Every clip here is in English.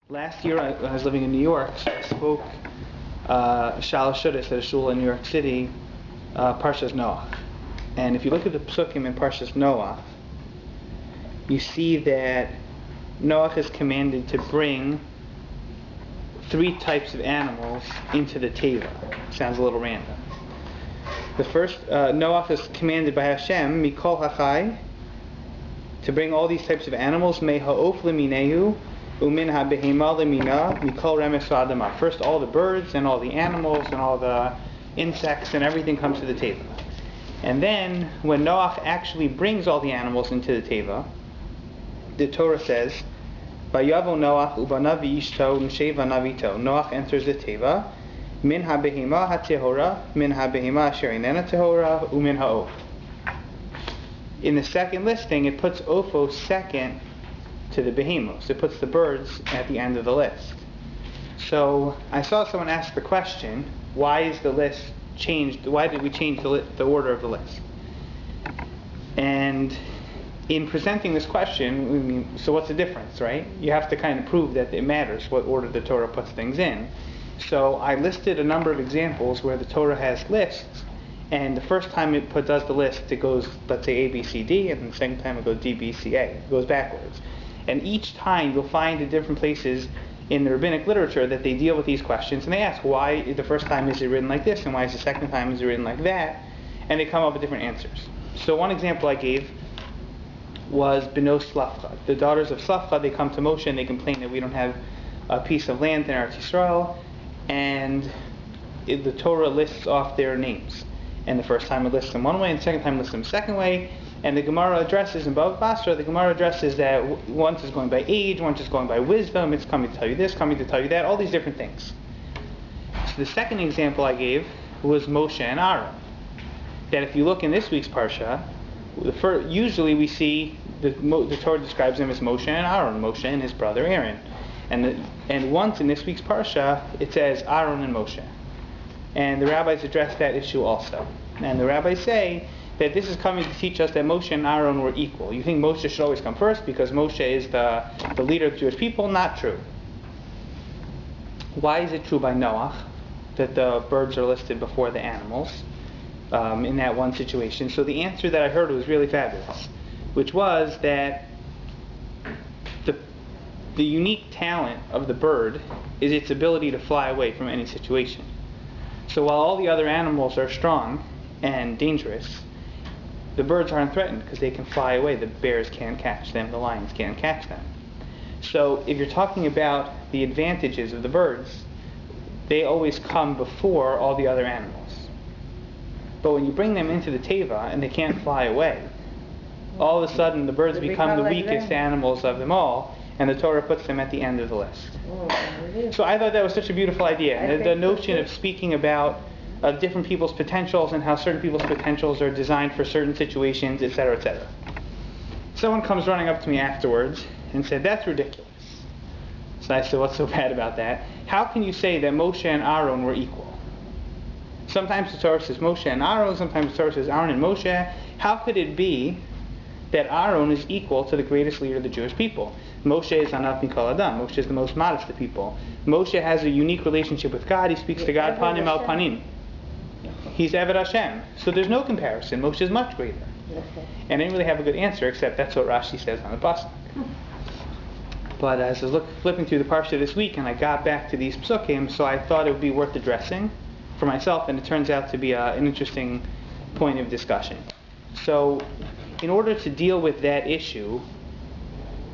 Last year, when I was living in New York, so I spoke Shalosh Shudas at a shul in New York City, Parshas Noach. And if you look at the psukim in Parshas Noach, you see that Noach is commanded to bring 3 types of animals into the teva. Sounds a little random. The first, Noach is commanded by Hashem, Mikol Hachai, to bring all these types of animals, Me ha'of leminehu, Umin ha-behema lemina, Mikol remes ha'adama. First, all the birds and all the animals and all the insects and everything comes to the teva. And then, when Noach actually brings all the animals into the teva, the Torah says, Vayavo Noach ubanav v'ishto u'msheva navito. Noach enters the teva, min ha-behema ha-tehora, min ha-behema asher einena tehora, umin ha'of. In the second listing, it puts Ofo second to the behemoths. It puts the birds at the end of the list. So I saw someone ask the question, why is the list changed? Why did we change the order of the list? And in presenting this question, so what's the difference, right? You have to kind of prove that it matters what order the Torah puts things in. So I listed a number of examples where the Torah has lists, and the first time it does the list, it goes, let's say, A, B, C, D, and the second time it goes D, B, C, A. It goes backwards. And each time you'll find in different places in the rabbinic literature that they deal with these questions, and they ask why the first time is it written like this, and why is the second time is it written like that, and they come up with different answers. So one example I gave was Beno Slafcha. The daughters of Slafcha, they come to Moshe and they complain that we don't have a piece of land in Eretz Yisrael, and the Torah lists off their names. And the first time it lists them one way, and the second time it lists them the second way. And the Gemara addresses in Bava Basra, the Gemara addresses that once is going by age, once is going by wisdom, it's coming to tell you this, coming to tell you that, all these different things. So the second example I gave was Moshe and Aaron. That if you look in this week's Parsha, usually we see the Torah describes them as Moshe and Aaron, Moshe and his brother Aaron. And once in this week's Parsha, it says Aaron and Moshe. And the rabbis address that issue also. And the rabbis say that this is coming to teach us that Moshe and Aaron were equal. You think Moshe should always come first because Moshe is the leader of the Jewish people? Not true. Why is it true by Noach that the birds are listed before the animals in that one situation? So the answer that I heard was really fabulous, which was that the unique talent of the bird is its ability to fly away from any situation. So while all the other animals are strong and dangerous, the birds aren't threatened because they can fly away. The bears can't catch them, the lions can't catch them. So if you're talking about the advantages of the birds, they always come before all the other animals. But when you bring them into the teva and they can't fly away, all of a sudden the birds become the weakest animals of them all, and the Torah puts them at the end of the list. So I thought that was such a beautiful idea. The notion of speaking about different people's potentials and how certain people's potentials are designed for certain situations, etc., etc. Someone comes running up to me afterwards and said, that's ridiculous. So I said, what's so bad about that? How can you say that Moshe and Aaron were equal? Sometimes the Torah says Moshe and Aaron, sometimes the Torah says Aaron and Moshe. How could it be that Aaron is equal to the greatest leader of the Jewish people? Moshe is Anat Mikol Adam. Moshe is the most modest of people. Moshe has a unique relationship with God. He speaks to God panim al panim. He's Eved Hashem. So there's no comparison. Moshe is much greater. And I didn't really have a good answer, except that's what Rashi says on the pasuk. But as I was flipping through the Parsha this week, and I got back to these psukim, so I thought it would be worth addressing for myself, and it turns out to be an interesting point of discussion. So in order to deal with that issue,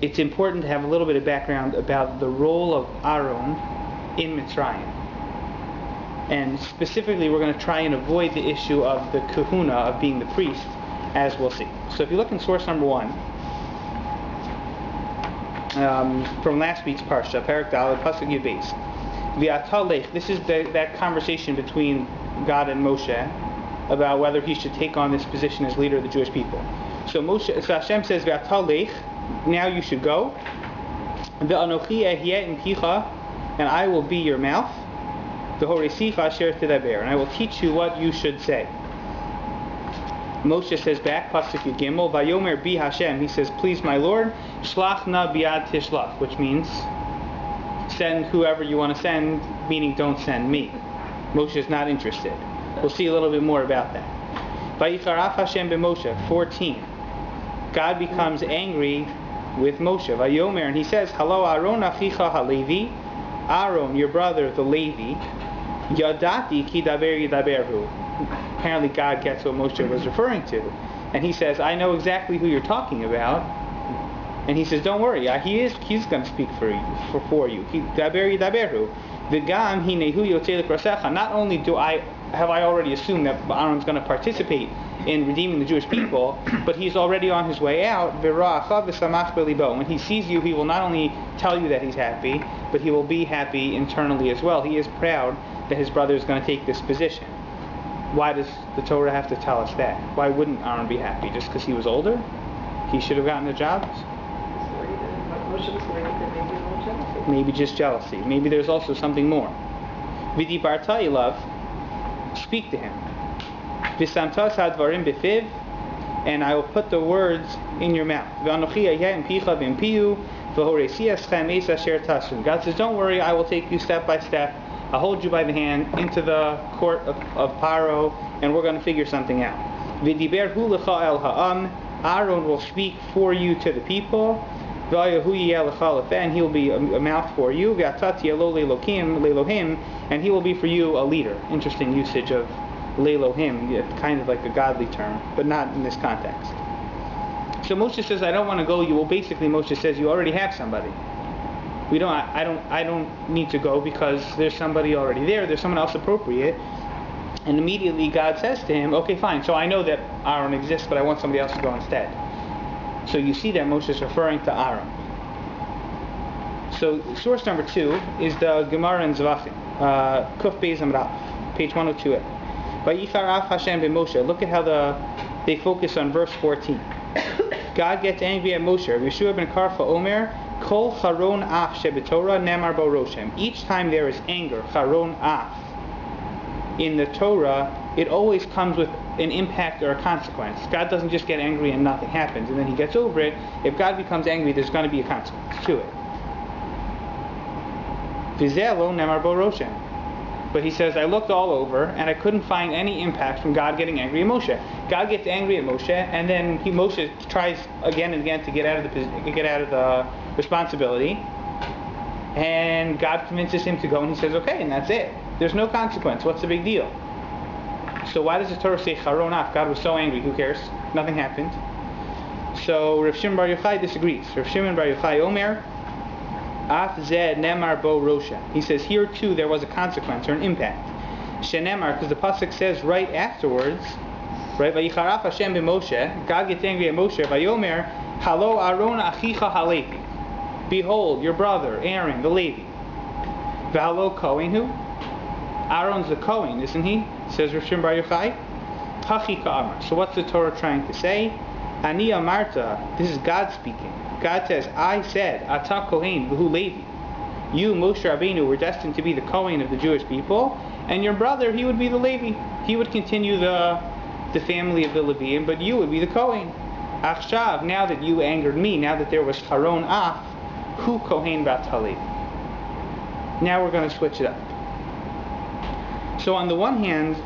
it's important to have a little bit of background about the role of Aaron in Mitzrayim. And specifically, we're going to try and avoid the issue of the kahuna, of being the priest, as we'll see. So if you look in source number 1, from last week's Parsha, Perek Daled, Pasuk Yud Beis. V'atalech, this is that conversation between God and Moshe about whether he should take on this position as leader of the Jewish people. So Hashem says, V'atalech, now you should go. V'anochi ehyeh in picha, and I will be your mouth. V'horesicha asher tidaber, and I will teach you what you should say. Moshe says back, Pasuk Yud Gimel, Vayomer bi Hashem, he says, please my Lord, Shlach na biad tishlach, which means send whoever you want to send, meaning don't send me. Moshe is not interested. We'll see a little bit more about that. Vayicharaf Hashem b'Moshe, 14. God becomes angry with Moshe. Vayomer, and he says, Halo Aaron achicha halevi, Aaron, your brother, the Levi, Yadati ki daber yidaberhu. Apparently God gets what Moshe was referring to. And he says, I know exactly who you're talking about. And he says, don't worry, he's going to speak for you. Daber yidaberhu. V'gam hinehu yotzei l'krasecha. Not only have I already assumed that Aaron's going to participate in redeeming the Jewish people, but he's already on his way out. When he sees you, he will not only tell you that he's happy, but he will be happy internally as well. He is proud that his brother is going to take this position. Why does the Torah have to tell us that? Why wouldn't Aaron be happy? Just because he was older? He should have gotten the job? Maybe just jealousy. Maybe there's also something more. V'di bartai love, speak to him. V'samtas hadvarim b'fiv, and I will put the words in your mouth. V'anochi ayeh impicha v'impiyu, v'horesi eschem es asher tasun. God says, don't worry, I will take you step by step. I'll hold you by the hand into the court of Paro, and we're going to figure something out. V'diber hu lecha el ha'am, Aaron will speak for you to the people. And he will be a mouth for you. And he will be for you a leader. Interesting usage of Leilohim, kind of like a godly term, but not in this context. So Moshe says, I don't want to go. Basically Moshe says, you already have somebody. I don't need to go because there's somebody already there. There's someone else appropriate. And immediately God says to him, okay, fine. So I know that Aaron exists, but I want somebody else to go instead. So you see that Moshe is referring to Aaron. So source number 2 is the Gemara in Zvachim, Kuf Beis Amraf, page 102. Vayicharaf Hashem b'Moshe. Look at how they focus on verse 14. God gets angry at Moshe. Yeshua ben Karfa Omer, Kol Charon Af Shebetorah Nemar Bo Roshem. Each time there is anger, Charon Af, in the Torah, it always comes with an impact or a consequence. God doesn't just get angry and nothing happens and then he gets over it. If God becomes angry, there's going to be a consequence to it. Vizelo nemar bo roshem. But he says, I looked all over and I couldn't find any impact from God getting angry at Moshe. God gets angry at Moshe, and then Moshe tries again and again to get out of the responsibility. And God convinces him to go, and he says, okay, and that's it. There's no consequence. What's the big deal? So why does the Torah say Charon Af? God was so angry. Who cares? Nothing happened. So Rav Shimon Bar Yochai disagrees. Rav Shimon Bar Yochai Omer, Af zed nemar bo rosha. He says here too there was a consequence or an impact. Shenemar, because the pasuk says right afterwards, right? Vayicharaf Hashem b'Moshe. God gets angry at Moshe. Vayomer halo Aaron achicha halevi. Behold, your brother Aaron the Levi. V'halo Kohen who? Aaron's the Kohen, isn't he? Says Rav Shimon Bar Yochai. Hachi ka'amar. So what's the Torah trying to say? Ani amarta. This is God speaking. God says, I said, Ata Kohen v'hu Levi. You, Moshe Rabbeinu, were destined to be the Kohen of the Jewish people, and your brother, he would be the Levi. He would continue the family of the Leviim, but you would be the Kohen. Achshav, now that you angered me, now that there was Charon Af, hu Kohen bat Levi. Now we're going to switch it up. So on the one hand,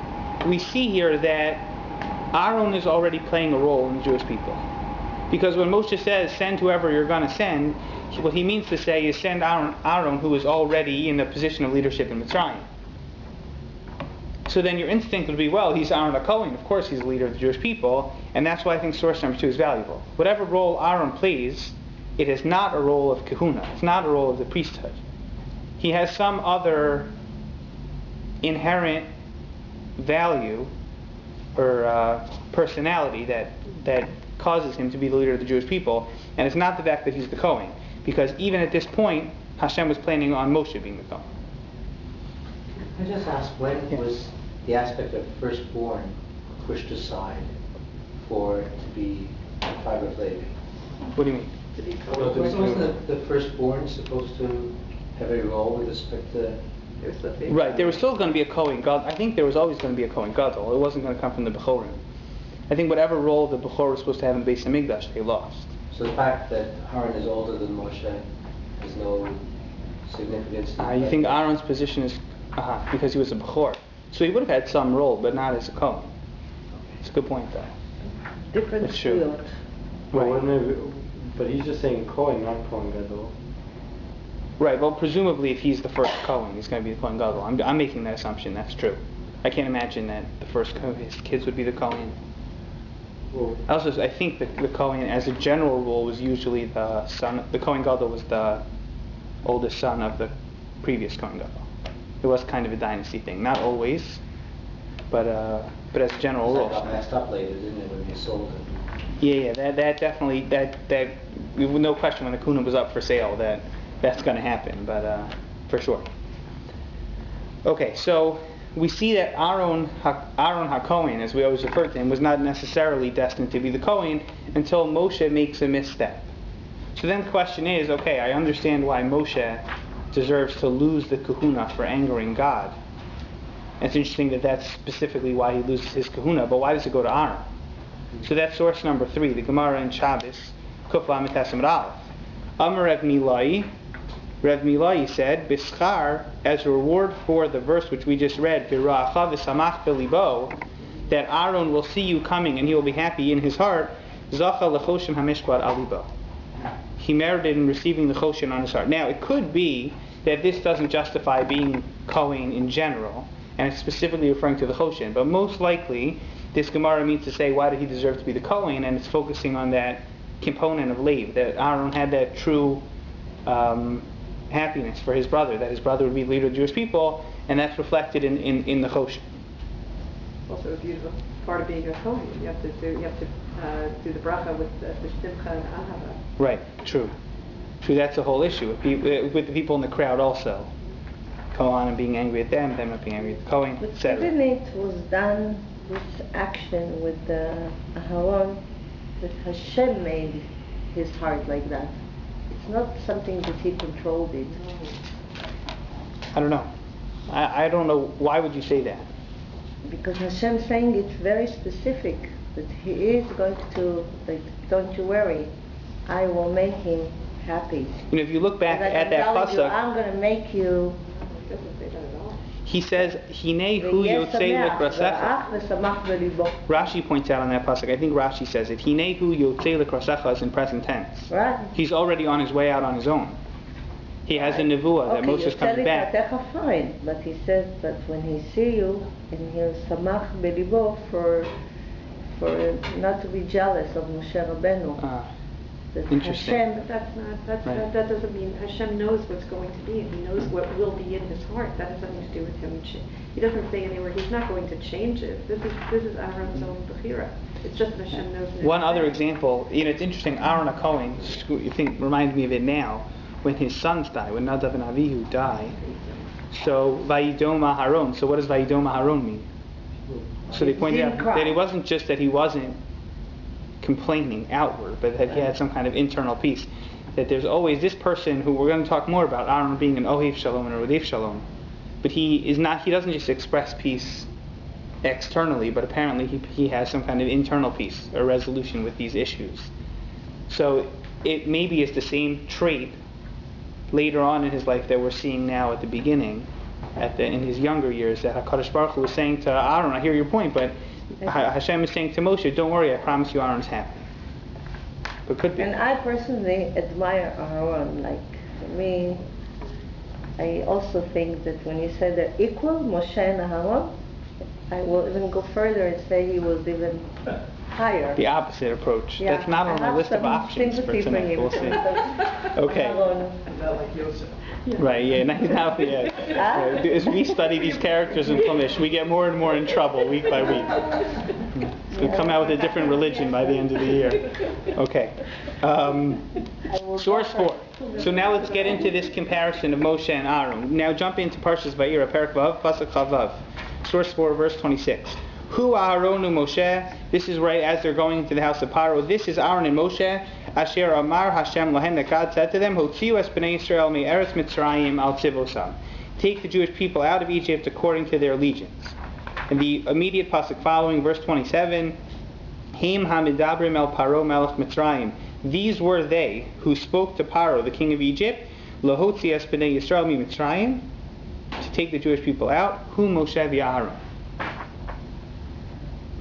we see here that Aaron is already playing a role in the Jewish people. Because when Moshe says, send whoever you're going to send, what he means to say is send Aaron, who is already in the position of leadership in Mitzrayim. So then your instinct would be, well, he's Aaron a Kohen. Of course he's the leader of the Jewish people. And that's why I think source number 2 is valuable. Whatever role Aaron plays, it is not a role of kahuna. It's not a role of the priesthood. He has some other inherent value or personality that causes him to be the leader of the Jewish people, and it's not the fact that he's the Kohen, because even at this point Hashem was planning on Moshe being the Kohen. I just asked, when was the aspect of firstborn pushed aside for it to be a tribe of Levi? What do you mean? Wasn't the firstborn supposed to have a role with respect to... Right, there was still going to be a Kohen Gadol. I think there was always going to be a Kohen Gadol. It wasn't going to come from the Bechorim. I think whatever role the Bechor was supposed to have in the Beit Midrash, they lost. So the fact that Aaron is older than Moshe has no significance? You think Aaron's position is because he was a Bechor. So he would have had some role, but not as a Kohen. It's a good point, though. Different field. Right. But he's just saying Kohen, not Kohen Gadol. Right, well, presumably if he's the first Kohen, he's going to be the Kohen Gadol. I'm making that assumption, that's true. I can't imagine that the first his kids would be the Kohen. Well, I think the Kohen, as a general rule, was usually the son. The Kohen Gadol was the oldest son of the previous Kohen Gadol. It was kind of a dynasty thing, not always, but as a general rule. That got messed up later, didn't it, when they sold it? Yeah, that definitely no question when the Kuna was up for sale that's going to happen, but for sure. Okay, so we see that Aaron HaKohen, as we always refer to him, was not necessarily destined to be the Kohen until Moshe makes a misstep. So then the question is, okay, I understand why Moshe deserves to lose the kahuna for angering God. And it's interesting that that's specifically why he loses his kahuna, but why does it go to Aaron? So that's source number 3, the Gemara in Shabbos, Kuf Lamed Tesem Aleph. Amar Rev Milai said, Bischar, as a reward for the verse which we just read, Bira'acha v'samach belibo, that Aaron will see you coming and he will be happy in his heart, Zacha lechoshen hamishkvar alibo. He merited in receiving the choshen on his heart. Now, it could be that this doesn't justify being Kohen in general, and it's specifically referring to the choshen, but most likely, this Gemara means to say, why did he deserve to be the Kohen? And it's focusing on that component of Lev, that Aaron had that true happiness for his brother, that his brother would be the leader of the Jewish people, and that's reflected in the Choshen. Also a beautiful part of being a Kohen. You have to do the bracha with the Simcha and Ahava. Right, true. That's the whole issue with the people in the crowd also. Kohen and being angry at them not being angry at the Kohen, But etc. even it was done, this action with the Aharon, that Hashem made his heart like that. It's not something that he controlled it. I don't know. I don't know. Why would you say that? Because Hashem saying it's very specific, that he is going to, like, don't you worry, I will make him happy. You know, if you look back at that pasuk, I'm going to make you. It doesn't say that at all. he says, "Hinei hu yotzei lekrasecha." Rashi points out on that pasuk. I think Rashi says it. "Hinei hu yotzei lekrasecha" is in present tense. Right. He's already on his way out on his own. He has a nevuah that Moshe's coming back. Fine, but he says that when he see you, and he'll samach belibo for not to be jealous of Moshe Rabbeinu. Interesting. But that doesn't mean Hashem knows what's going to be, and He knows what will be in His heart. That has nothing to do with Him. He doesn't say anywhere He's not going to change it. This is Aaron's own bechira. It's just that Hashem knows. One other example, it's interesting. Aaron HaKohen, you think reminds me of it now, when his sons die, when Nadav and Avihu die. So Vayidom Aharon. So what does Vayidom Aharon mean? So they pointed out that it wasn't just that he wasn't complaining outward, but that he had some kind of internal peace. That there's always this person who we're going to talk more about, Aaron being an Ohev Shalom and a Rodef Shalom, but he doesn't just express peace externally, but apparently he has some kind of internal peace, a resolution with these issues. So it maybe is the same trait later on in his life that we're seeing now at the beginning, in his younger years, that HaKadosh Baruch Hu was saying to Aaron, I hear your point, but Hashem is saying to Moshe, don't worry, I promise you Aaron's happy. But could be. And I personally admire Aaron. Like, for me, I also think that when you say they're equal, Moshe and Aaron, I will even go further and say he was even higher. The opposite approach. Yeah, That's not on the list of options for tonight. We'll see. Okay. Right, yeah. Now, as we study these characters in Chumash, we get more and more in trouble week by week. We'll come out with a different religion by the end of the year. Okay. Source 4. So now let's get into this comparison of Moshe and Aaron. Now jump into Parshas Vaera, Perek Vav, Pasuk Chavav. Source 4, verse 26. Hu Aharonu Moshe. This is right as they're going into the house of Paro. This is Aaron and Moshe. Asher Amar Hashem Lahem, that God said to them, Hotziu es bnei Yisrael mi Eretz Mitzrayim al tzivosam. Take the Jewish people out of Egypt according to their allegiance. And the immediate pasuk following, verse 27, Him hamidabrim el Paro melech Mitzrayim. These were they who spoke to Paro, the king of Egypt, Lahotzi es b'nei Yisrael mi Mitzrayim, to take the Jewish people out, hu Moshe v'Aaron.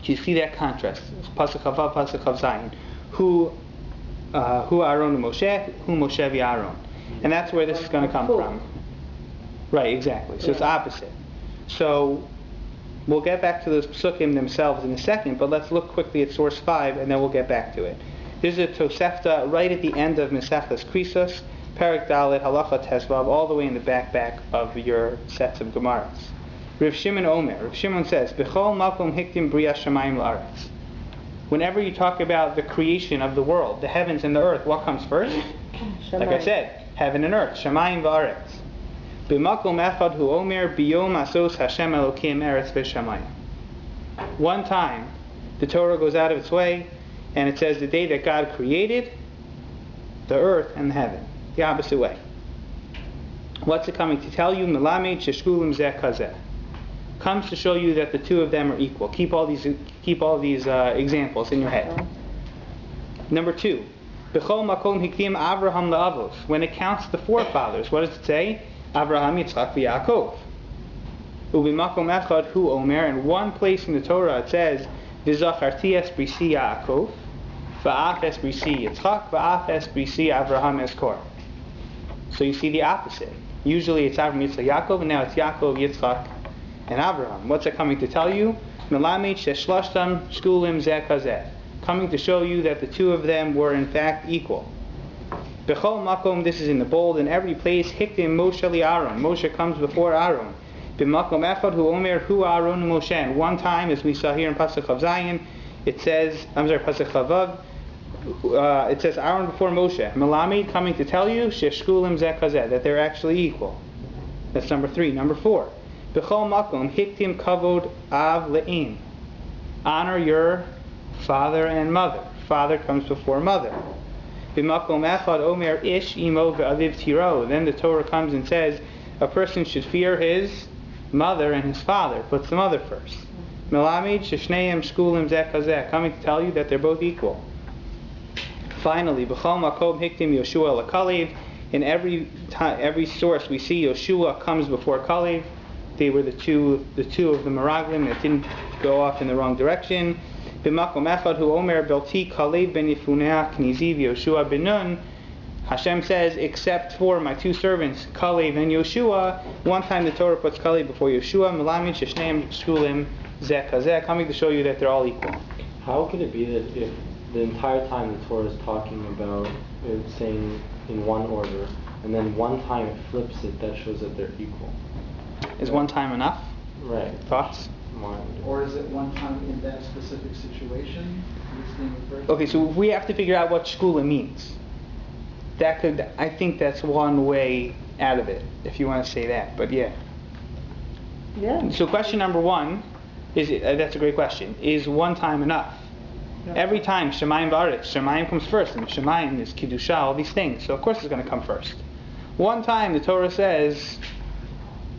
Do you see that contrast? It's Pasuk Chavav, Pasuk Chav Zayin. Hu Aaron Moshe, hu Moshe v'Aaron. And that's where this is going to come from. Right, exactly. So it's opposite. So we'll get back to those psukim themselves in a second, but let's look quickly at source 5 and then we'll get back to it. There's a Tosefta right at the end of Mesechtas Krisos, Perek Dalet, Halacha Tesvav, all the way in the back of your sets of Gemaras. Rav Shimon Omer. Rav Shimon says, B'chol makom hiktim bria shamayim la'aretz. Whenever you talk about the creation of the world, the heavens and the earth, what comes first? Like I said, heaven and earth, shamayim v'aretz. B'makom echad hu omer biyom asos Hashem Elokim eretz v'shamayim. One time, the Torah goes out of its way, and it says the day that God created the earth and the heaven. The opposite way. What's it coming to tell you? Melamed sheshkulim zeh kazeh. Comes to show you that the two of them are equal. Keep all these examples in your head. Number 2. B'chol makom hikdim Avraham la'avos. When it counts the forefathers, what does it say? Avraham, Yitzchak, v'Yaakov. U'b'makom echad hu omer. In one place in the Torah it says, V'zacharti es brisi Yaakov, v'af es brisi Yitzchak, v'af es brisi Avraham eskor. So you see the opposite. Usually it's Avraham, Yitzchak, Yaakov, and now it's Yaakov, Yitzchak, and Avraham. What's it coming to tell you? Melamed sheshloshtam shkulim zeh kazeh. Coming to show you that the two of them were in fact equal. B'chol makom, this is in the bold, in every place, hikdim Moshe li'Aaron. Moshe comes before Aaron. B'makom echad hu omer hu Aaron Moshe. And one time, as we saw here in Pasuk Chav Zayin, it says, Pasuk Chavav, it says Aaron before Moshe. Melamed, coming to tell you, sheshkulim zeh kazeh, that they're actually equal. That's number 3. Number 4. B'chol makom hiktim kavod av le'im. Honor your father and mother. Father comes before mother. B'makom echad omer ish imo ve'aviv tiro. Then the Torah comes and says a person should fear his mother and his father. Puts the mother first. Melamed sheshneim shkulim zeh kazeh. Coming to tell you that they're both equal. Finally, b'chol makom hiktim Yoshua l'Kalev. In every source we see Yoshua comes before Kalev. They were the two of the Meraglim that didn't go off in the wrong direction. B'makom echad hu omer belti Kalev ben Yefuneh knizi v'Yoshua ben Nun. Hashem says, except for my two servants, Kalev and Yoshua. One time the Torah puts Kalev before Yoshua. Melamed sheshneim shkulim zeh kazeh, coming to show you that they're all equal. How could it be that if the entire time the Torah is talking about it saying in one order, and then one time it flips it, that shows that they're equal? Is one time enough? Right. Thoughts? Or is it one time in that specific situation? Okay, so we have to figure out what shkula means. I think that's one way out of it, if you want to say that. But yeah. Yeah. So question number 1 is that's a great question. Is one time enough? No. Every time Shemayim v'aretz, Shemayim comes first, and Shemayim is Kiddusha, all these things. So of course it's going to come first. One time the Torah says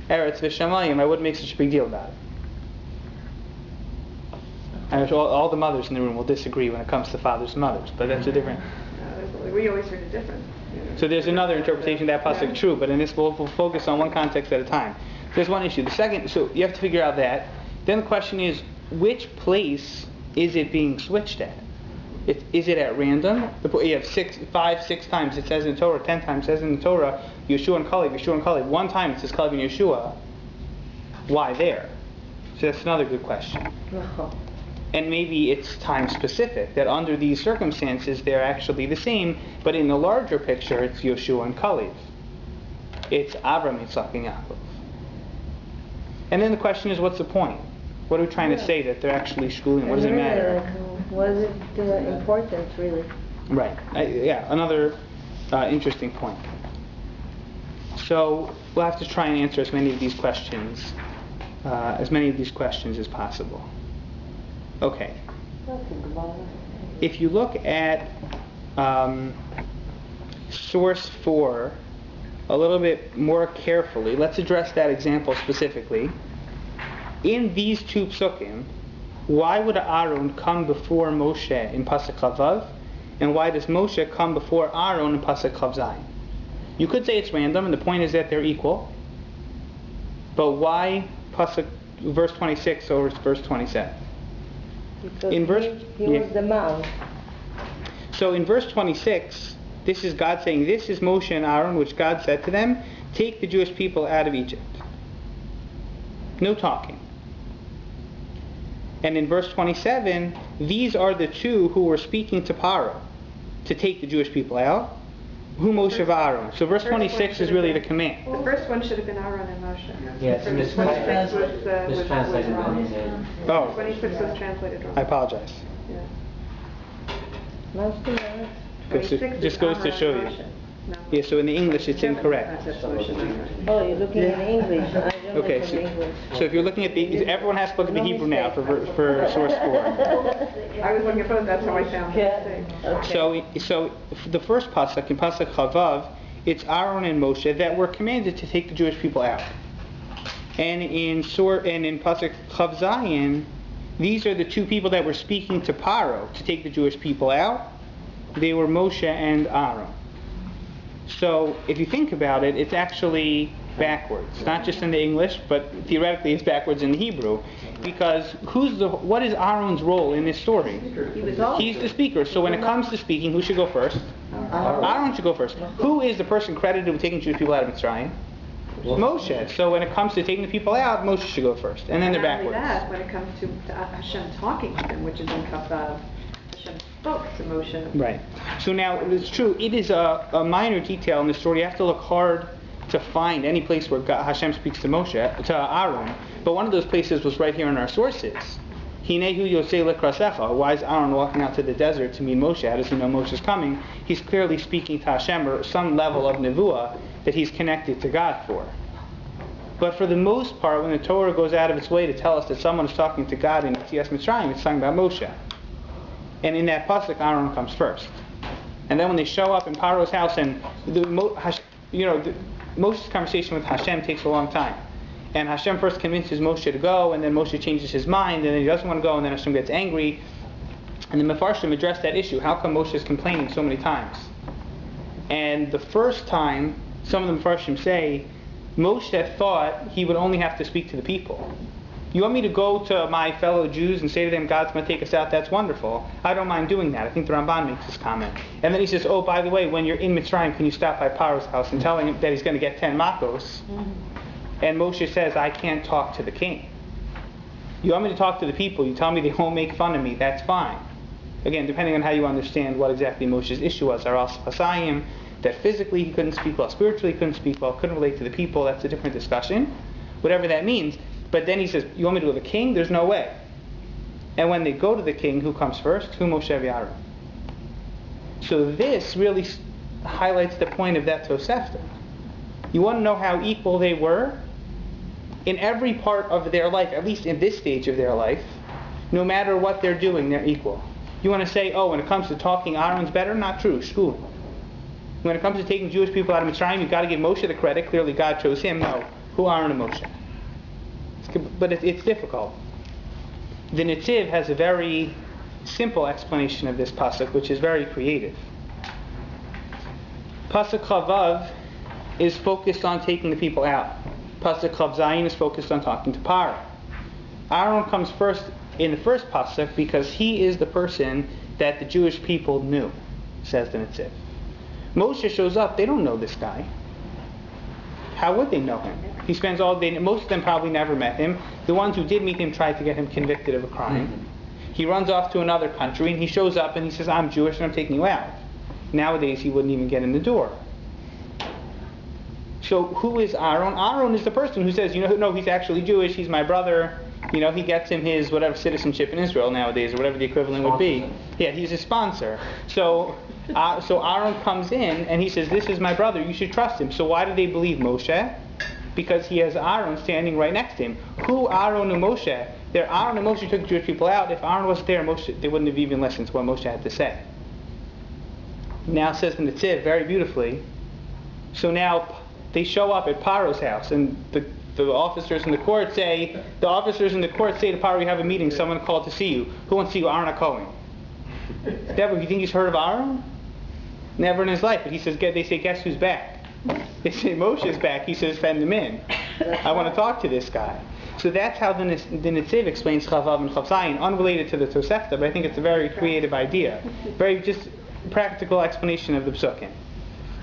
Eretz v'Shamayim, I wouldn't make such a big deal about it. And all the mothers in the room will disagree when it comes to fathers and mothers, but that's a different. We always heard it different. So there's another interpretation of that pasuk true, but in this we'll focus on one context at a time. There's one issue. The second, so you have to figure out that. Then the question is, which place is it being switched at? Is it at random? You have 5, 6 times it says in the Torah, 10 times it says in the Torah, Yeshua and Kalev, Yeshua and Kalev. One time it says Kalev and Yeshua. Why there? So that's another good question. And maybe it's time specific, that under these circumstances they're actually the same, but in the larger picture it's Yeshua and Kalev. It's Avram, Yitzchak, and Yaakov. And then the question is, what's the point? What are we trying to say, that they're actually shkulim? What does it matter? Was it important, really? Right. Another interesting point. So we'll have to try and answer as many of these questions as possible. Okay. If you look at source 4 a little bit more carefully, let's address that example specifically. In these 2 psukim, why would Aaron come before Moshe in Pasuk Chavav, and why does Moshe come before Aaron in Pasuk Chav Zayin? You could say it's random, and the point is that they're equal. But why verse 26 over verse 27? Because in verse, he was the man. So in verse 26, this is God saying, this is Moshe and Aaron, which God said to them, take the Jewish people out of Egypt. No talking. And in verse 27, these are the two who were speaking to Paro to take the Jewish people out. Who Moshe and Aaron. So verse 26 is really the command. The first one should have been Aaron and Moshe. Yeah, it's mistranslated. Was wrong. Oh, 26 was translated wrong. I apologize. Yeah. Just goes to show you. Yeah, so in the English it's incorrect. Oh, you're looking in English. I don't Okay, look at English. so if you're looking at everyone has to look at the Hebrew now for source 4. I was looking at both, that's how I found it. Okay. So the first pasuk, in pasuk Chavav, it's Aaron and Moshe that were commanded to take the Jewish people out. And in pasuk Chav Zayin, these are the two people that were speaking to Paro to take the Jewish people out. They were Moshe and Aaron. So if you think about it, it's actually backwards. Not just in the English, but theoretically it's backwards in the Hebrew. Because what is Aaron's role in this story? He's the speaker. So when it comes to speaking, who should go first? Aaron should go first. Who is the person credited with taking Jewish people out of Mitzrayim? Moshe. So when it comes to taking the people out, Moshe should go first. And then they're backwards. Not only that, when it comes to Hashem talking to them, which is in Kafav, Hashem spoke to Moshe. Right. So now, it's true, it is a minor detail in the story. You have to look hard to find any place where Hashem speaks to Aaron. But one of those places was right here in our sources. Hinehu Yosei Lekrasecha. Why is Aaron walking out to the desert to meet Moshe? How does he know Moshe's coming? He's clearly speaking to Hashem, or some level of nevuah that he's connected to God for. But for the most part, when the Torah goes out of its way to tell us that someone is talking to God in Yetzias Mitzrayim, it's talking about Moshe. And in that pasuk, Aaron comes first. And then when they show up in Paro's house, and Moshe's conversation with Hashem takes a long time. And Hashem first convinces Moshe to go, and then Moshe changes his mind, and then he doesn't want to go, and then Hashem gets angry. And the Mefarshim address that issue. How come Moshe is complaining so many times? And the first time, some of the Mefarshim say, Moshe thought he would only have to speak to the people. You want me to go to my fellow Jews and say to them, God's going to take us out? That's wonderful. I don't mind doing that. I think the Ramban makes this comment. And then he says, oh, by the way, when you're in Mitzrayim, can you stop by Paro's house and tell him that he's going to get 10 makos? And Moshe says, I can't talk to the king. You want me to talk to the people? You tell me they won't make fun of me. That's fine. Again, depending on how you understand what exactly Moshe's issue was. Aras Hasayim, that physically he couldn't speak well, spiritually he couldn't speak well, couldn't relate to the people. That's a different discussion. Whatever that means. But then he says, you want me to go to the king? There's no way. And when they go to the king, who comes first? Who Moshe Aaron. So this really highlights the point of that Tosefta. You want to know how equal they were? In every part of their life, at least in this stage of their life, no matter what they're doing, they're equal. You want to say, oh, when it comes to talking, Aaron's better? Not true. Shkul. When it comes to taking Jewish people out of Mitzrayim, you've got to give Moshe the credit. Clearly God chose him. No. Who Aaron and Moshe? But it's difficult. The Netziv has a very simple explanation of this pasuk, which is very creative. Pasuk Chavav is focused on taking the people out. Pasuk Chav Zayin is focused on talking to Paro. Aaron comes first in the first pasuk because he is the person that the Jewish people knew, says the Netziv. Moshe shows up, they don't know this guy. How would they know him? He spends all day, most of them probably never met him. The ones who did meet him tried to get him convicted of a crime. He runs off to another country and he shows up and he says, I'm Jewish and I'm taking you out. Nowadays he wouldn't even get in the door. So who is Aaron? Aaron is the person who says, no, he's actually Jewish, he's my brother. He gets him his whatever citizenship in Israel nowadays, or whatever the equivalent would be. Yeah, he's a sponsor. So Aaron comes in and he says, this is my brother, you should trust him. So why do they believe Moshe? Because he has Aaron standing right next to him. Who Aaron and Moshe? Aaron and Moshe took the Jewish people out. If Aaron wasn't there, they wouldn't have even listened to what Moshe had to say. Now says the Netziv very beautifully. So now they show up at Paro's house, and the officers in the court say to Paro, you have a meeting, someone called to see you. Who wants to see you? Aaron HaKohen. Deborah, you think he's heard of Aaron? Never in his life. But he says, they say, guess who's back? They say Moshe's back. He says, send him in. I want to talk to this guy. So that's how the Netziv explains Chav Vav and Chav Zayin, unrelated to the Tosefta, but I think it's a very creative idea. Very just practical explanation of the Psukim.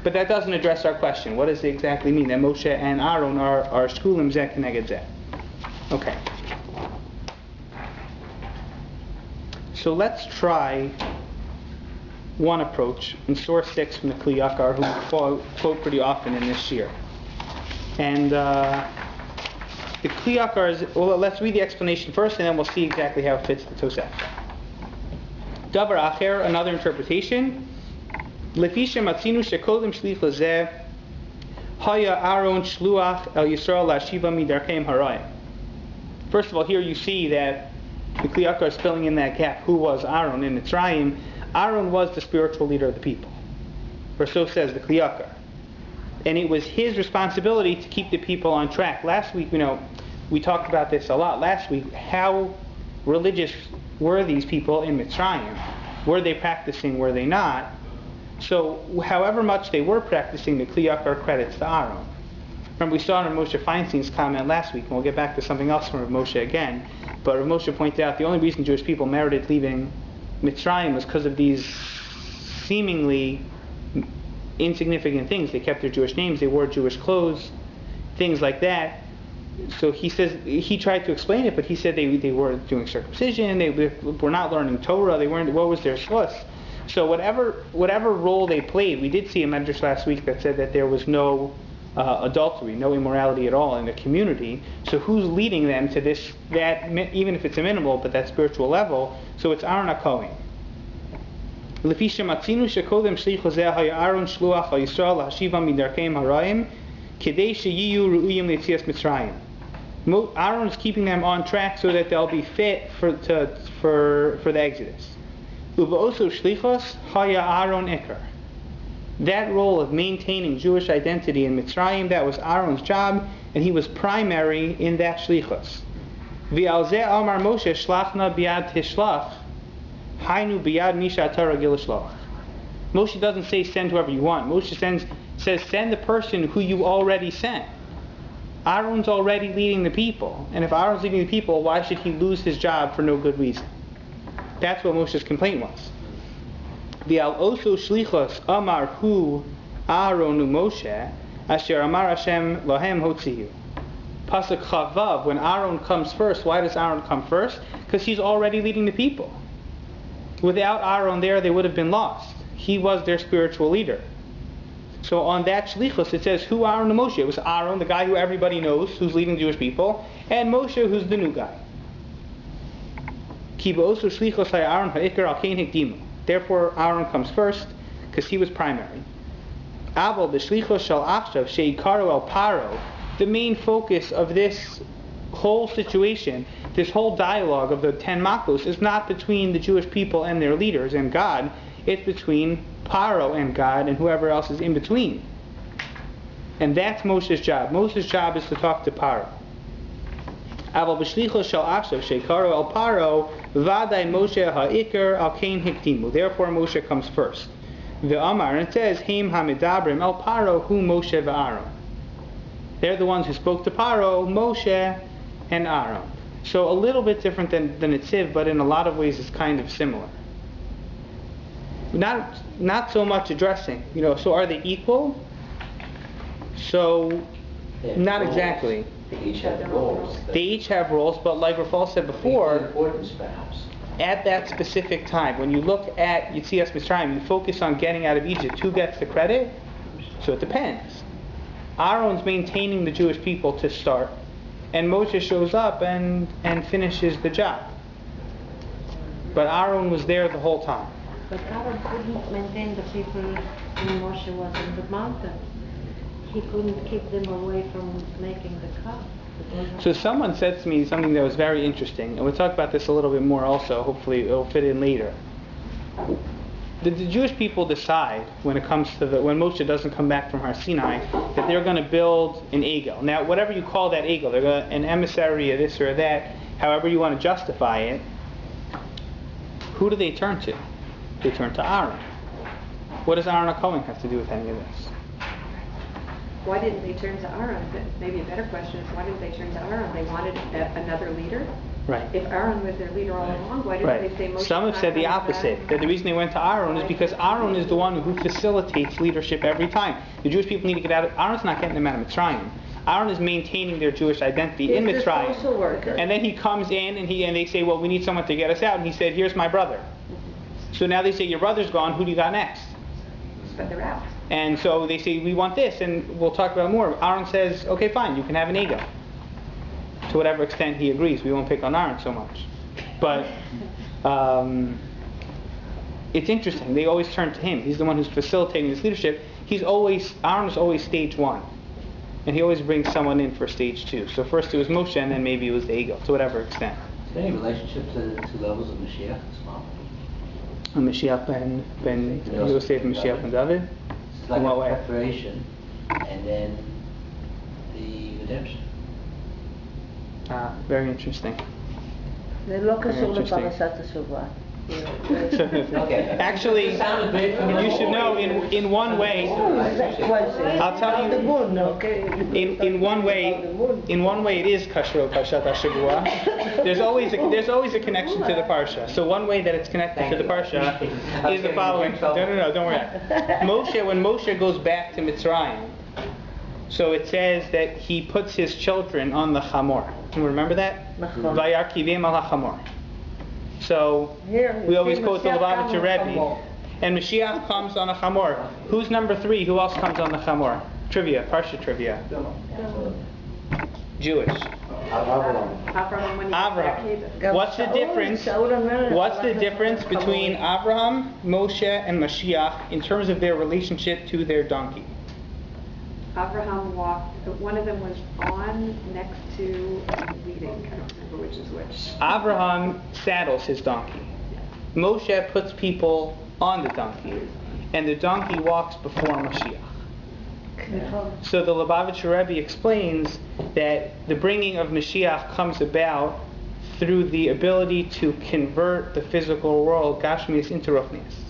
But that doesn't address our question. What does it exactly mean that Moshe and Aaron are Shkulim Zeh Keneged Zeh? Okay. So let's try one approach in source 6 from the Kli Yakar, who we quote pretty often in this Shear. And the Kli Yakar is, well, let's read the explanation first and then we'll see exactly how it fits the Tosefta. Davar Acher, another interpretation. Lefisha Matzinu Shekolim Shlich Lazeh Haya Aaron Shluach El Yisrael Lashiva Midarkeim Harayim. First of all, here you see that the Kli Yakar is filling in that gap. Who was Aaron in Mitzrayim? Aaron was the spiritual leader of the people, or so says the Kli Yakar. And it was his responsibility to keep the people on track. Last week, we talked about this a lot last week. How religious were these people in Mitzrayim? Were they practicing? Were they not? So, however much they were practicing, the Kli Yakar credits to Aaron. Remember, we saw in Moshe Feinstein's comment last week, and we'll get back to something else from Moshe again. But Moshe pointed out the only reason Jewish people merited leaving Mitzrayim was because of these seemingly insignificant things. They kept their Jewish names, they wore Jewish clothes, things like that. So he says, he tried to explain it, but he said they were doing circumcision, they were not learning Torah, they weren't, what was their SHMOS? So whatever role they played, we did see a Midrash last week that said that there was no adultery, no immorality at all in the community. So who's leading them to that, even if it's a minimal, but that spiritual level? So it's Aaron HaKohen. Lefisha matzinu shekodem shlich hozeh haya Aaron shluach al Yisrael lahashiva midarkeim harayim kedei sheyiyu ru'uyim le'tzias Mitzrayim. Aaron is keeping them on track so that they'll be fit for the Exodus. Uba'oso shlichos haya Aaron ikar. That role of maintaining Jewish identity in Mitzrayim, that was Aaron's job, and he was primary in that shlichus. V'al zeh amar Moshe shlachna biyad tishlach, hainu biyad misha Torah gil shlach. Moshe doesn't say send whoever you want. Moshe says send the person who you already sent. Aaron's already leading the people, and if Aaron's leading the people, why should he lose his job for no good reason? That's what Moshe's complaint was. V'al oso shlichos amar hu Aaron u'Moshe asher amar Hashem lohem hotzihu. Pasuk Chavav, when Aaron comes first, why does Aaron come first? Because he's already leading the people. Without Aaron there, they would have been lost. He was their spiritual leader. So on that shlichus, it says who Aaron u'Moshe. It was Aaron, the guy who everybody knows, who's leading Jewish people, and Moshe, who's the new guy. Ki ba'oso shlichos ha'Aaron ha'ikar al kein hikdimu. Therefore, Aaron comes first, because he was primary. Aval b'shlichos shel achshav she'ikaru el paro. The main focus of this whole situation, this whole dialogue of the 10 makos, is not between the Jewish people and their leaders and God. It's between Paro and God and whoever else is in between. And that's Moshe's job. Moshe's job is to talk to Paro. Aval b'shlichos shel achshav she'ikaru el paro. Vaday Moshe ha'ikar al kein hiktimu. Therefore Moshe comes first. The Amar, and it says, Heim hamidabrim el paro hu Moshe v'Aaron. They're the ones who spoke to Paro, Moshe and Aaron. So a little bit different than the Netziv, but in a lot of ways it's kind of similar. Not so much addressing, so are they equal? So, not roles. Exactly. They each have roles. They each have roles, but like Rafal said before, importance perhaps. At that specific time, when you look at Yetzias Mitzrayim, you focus on getting out of Egypt. Who gets the credit? So it depends. Aaron's maintaining the Jewish people to start, and Moshe shows up and finishes the job. But Aaron was there the whole time. But Aaron couldn't maintain the people when Moshe was in the mountain. He couldn't keep them away from making the calf. So someone said to me something that was very interesting, and we'll talk about this a little bit more also. Hopefully it'll fit in later. The Jewish people decide when it comes to when Moshe doesn't come back from Har Sinai, that they're going to build an egel. Now, whatever you call that egel, they're going an emissary of this or that, however you want to justify it. Who do they turn to? They turn to Aaron. What does Aaron HaKohen have to do with any of this? Why didn't they turn to Aaron? But maybe a better question is, why didn't they turn to Aaron? They wanted another leader? Right. If Aaron was their leader all along, why didn't they say Moshe? Some have said the opposite, that the reason they went to Aaron is because Aaron is the one who facilitates leadership every time. The Jewish people need to get out of, Aaron's not getting them out of Mitzrayim. Aaron is maintaining their Jewish identity in Mitzrayim. And then he comes in and they say, well, we need someone to get us out. And he said, here's my brother. So now they say, your brother's gone, who do you got next? But they're out. And so they say, we want this, and we'll talk about more. Aaron says, okay, fine, you can have an ego. To whatever extent he agrees. We won't pick on Aaron so much. But it's interesting. They always turn to him. He's the one who's facilitating this leadership. Aaron is always stage one. And he always brings someone in for stage two. So first it was Moshe, and then maybe it was the ego, to whatever extent. Is there any relationship to the two levels of Mashiach as well? Mashiach ben Yosef, Mashiach ben Dovid? It's like In what a way? preparation and then the redemption. Very interesting. זה לא קשור Interesting. לפרשת השבוע. Okay. Actually, you should know in one way, I'll tell The you, moon, okay? in one way it is kasher Parshat HaShavua. There's always a connection to the Parsha. So one way that it's connected to the Parsha is the following. No, don't worry. When Moshe goes back to Mitzrayim, so it says that he puts his children on the Chamor. You remember that? Vayarkivim al HaChamor. So we always quote the Lubavitcher Rebbe. And Mashiach comes on a Chamor. Who's number 3? Who else comes on the Chamor? Trivia, Parsha trivia. Jewish. Avraham. What's the difference? What's the difference between Avraham, Moshe, and Mashiach in terms of their relationship to their donkey? Abraham walked, one of them was on next to leading. I don't remember which is which. Abraham saddles his donkey. Moshe puts people on the donkey. And the donkey walks before Mashiach. So the Lubavitcher Rebbe explains that the bringing of Mashiach comes about through the ability to convert the physical world, Gashmias, into Ruchnias.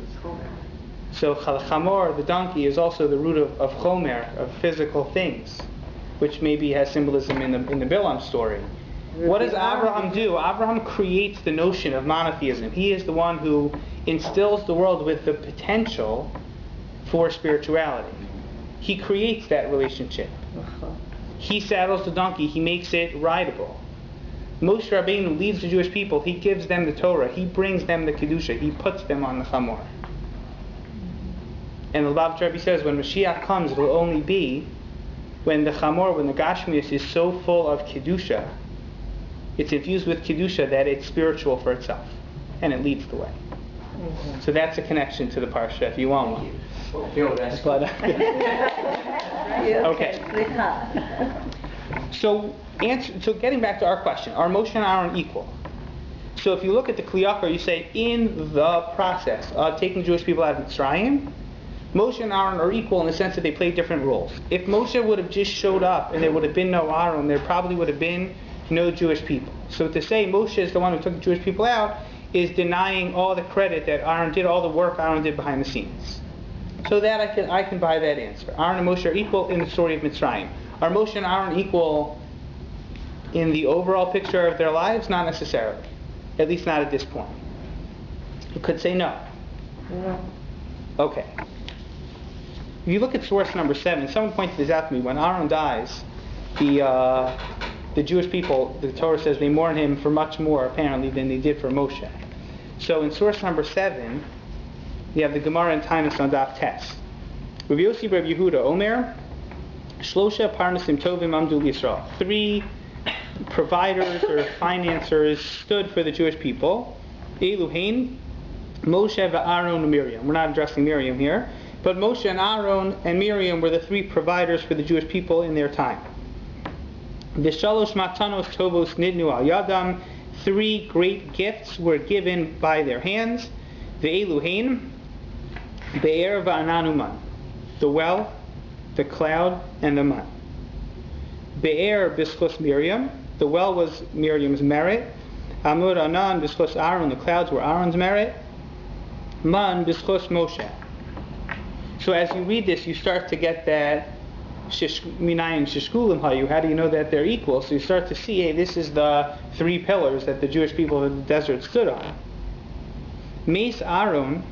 So Chamor, the donkey, is also the root of Chomer, of physical things, which maybe has symbolism in the Bilam story. What does Abraham do? Abraham creates the notion of monotheism. He is the one who instills the world with the potential for spirituality. He creates that relationship. He saddles the donkey. He makes it rideable. Moshe Rabbeinu leads the Jewish people. He gives them the Torah. He brings them the Kedusha. He puts them on the Chamor. And the Lubavitcher Rebbe says when Mashiach comes, it will only be when the Chamor, when the Gashmias is so full of Kedusha, it's infused with Kedusha that it's spiritual for itself. And it leads the way. Mm-hmm. So that's a connection to the Parsha, if you want one. But, okay. So getting back to our question, are Moshe and Aaron equal? So if you look at the Kliyakar, you say in the process of taking the Jewish people out of Mitzrayim, Moshe and Aaron are equal in the sense that they play different roles. If Moshe would have just showed up and there would have been no Aaron, there probably would have been no Jewish people. So to say Moshe is the one who took the Jewish people out is denying all the credit that Aaron did, all the work Aaron did behind the scenes. So that I can buy that answer. Aaron and Moshe are equal in the story of Mitzrayim. Are Moshe and Aaron equal in the overall picture of their lives? Not necessarily. At least not at this point. You could say no. No. Okay. If you look at source number 7, someone pointed this out to me. When Aaron dies, the Jewish people, the Torah says they mourn him for much more, apparently, than they did for Moshe. So in source number 7, you have the Gemara in Tainus on Daf Tes. Rav Yossi Rav Yehuda Omer, Shlosha Parnasim Tovim Amdu Yisrael. 3 providers or financiers stood for the Jewish people. Eluhain, Moshe, Aaron, and Miriam. We're not addressing Miriam here. But Moshe and Aaron and Miriam were the 3 providers for the Jewish people in their time. V'shalosh matanos tovos nidnu al yadam. 3 great gifts were given by their hands. Ve'eluhain, Be'er va'anan uman. The well, the cloud, and the man. Be'er bischos Miriam. The well was Miriam's merit. Amud anan bischos Aaron. The clouds were Aaron's merit. Man bischos Moshe. So as you read this, you start to get that Minayin Shishkulim Hayu, how do you know that they're equal? So you start to see, hey, this is the 3 pillars that the Jewish people of the desert stood on. Mysa Aaron,